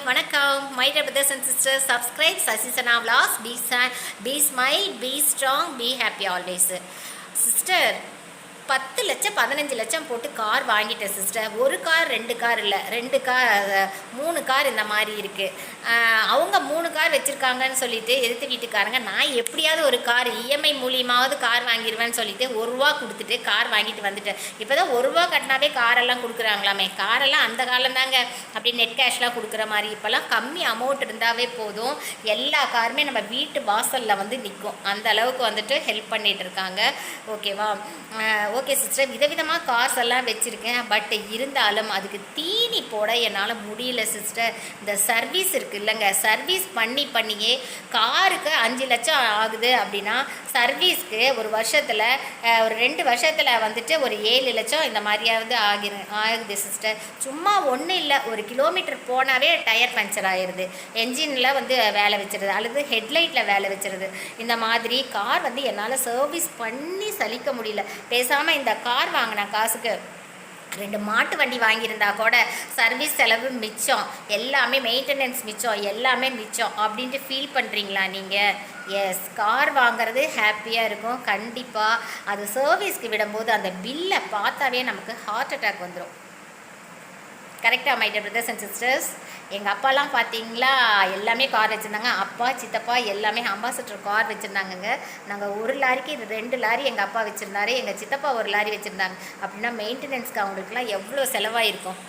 வணக்கம் my dear brothers and sisters. Subscribe Sasisana Vlogs. Be smile, be strong, be happy always. Sister, 10 லட்சம் 15 லட்சம் போட்டு car வாங்கிட்டேன் sister. ஒரு கார் 2 கார் இல்லை, 2 கார் 3 கார் இந்த மாதிரி இருக்குது. அவங்க 3 கார் வச்சுருக்காங்கன்னு சொல்லிட்டு எதிர்த்து வீட்டுக்காரங்க நான் எப்படியாவது ஒரு கார் இஎம்ஐ மூலியமாவது கார் வாங்கிடுவேன்னு சொல்லிட்டு 1 ரூபா கொடுத்துட்டு கார் வாங்கிட்டு வந்துட்டேன். இப்போ தான் 1 ரூபா கட்டினாவே காரெல்லாம் கொடுக்குறாங்களாமே. காரெல்லாம் அந்த காலம் தாங்க அப்படி நெட் கேஷ்லாம் கொடுக்குற மாதிரி. இப்போல்லாம் கம்மி அமௌண்ட் இருந்தாவே போதும், எல்லா காருமே நம்ம வீட்டு வாசலில் வந்து நிற்கும். அந்த அளவுக்கு வந்துட்டு ஹெல்ப் பண்ணிகிட்டு இருக்காங்க. ஓகேவா? ஓகே சிஸ்டர், விதவிதமாக கார்ஸ் எல்லாம் வச்சுருக்கேன். பட் இருந்தாலும் அதுக்கு தீனி போட என்னால் முடியல சிஸ்டர். இந்த சர்வீஸ் இருக்குது இல்லைங்க, சர்வீஸ் பண்ணியே காருக்கு 5 லட்சம் ஆகுது அப்படின்னா சர்வீஸ்க்கு ஒரு வருஷத்தில் ஒரு 2 வருஷத்தில் வந்துட்டு ஒரு 7 லட்சம் இந்த மாதிரியாவது ஆகுது சிஸ்டர். சும்மா ஒன்றும் இல்லை, 1 கிலோமீட்டர் போனாவே டயர் பஞ்சர் ஆயிடுது, என்ஜினில் வந்து வேலை வச்சிருது அல்லது ஹெட்லைட்டில் வேலை வச்சிருது. இந்த மாதிரி கார் வந்து என்னால் சர்வீஸ் பண்ணி சலிக்க முடியல. பேசாமல் இந்த கார் வாங்கின காசுக்கு 2 மாட்டு வண்டி வாங்கியிருந்தா கூட சர்வீஸ் செலவு மிச்சம், எல்லாமே மெயின்டெனன்ஸ் மிச்சம், எல்லாமே மிச்சம் அப்படின்ட்டு ஃபீல் பண்ணுறீங்களா நீங்கள்? எஸ், கார் வாங்குறது ஹாப்பியாக இருக்கும் கண்டிப்பாக. அது சர்வீஸ்க்கு விடும்போது அந்த பில்லை பார்த்தாவே நமக்கு ஹார்ட் அட்டாக் வந்துடும். கரெக்டாக my dear brothers and sisters? எங்கள் அப்பாலாம் பார்த்தீங்களா எல்லாமே கார் வச்சுருந்தாங்க. அப்பா சித்தப்பா எல்லாமே அம்பாசடர் கார் வச்சுருந்தாங்கங்க. நாங்கள் 1 லாரிக்கு 2 லாரி எங்கள் அப்பா வச்சுருந்தாரு, எங்கள் சித்தப்பா 1 லாரி வச்சுருந்தாங்க. அப்படின்னா மெயின்டெனன்ஸ்க்கு அவங்களுக்குலாம் எவ்வளோ செலவாயிருக்கும்.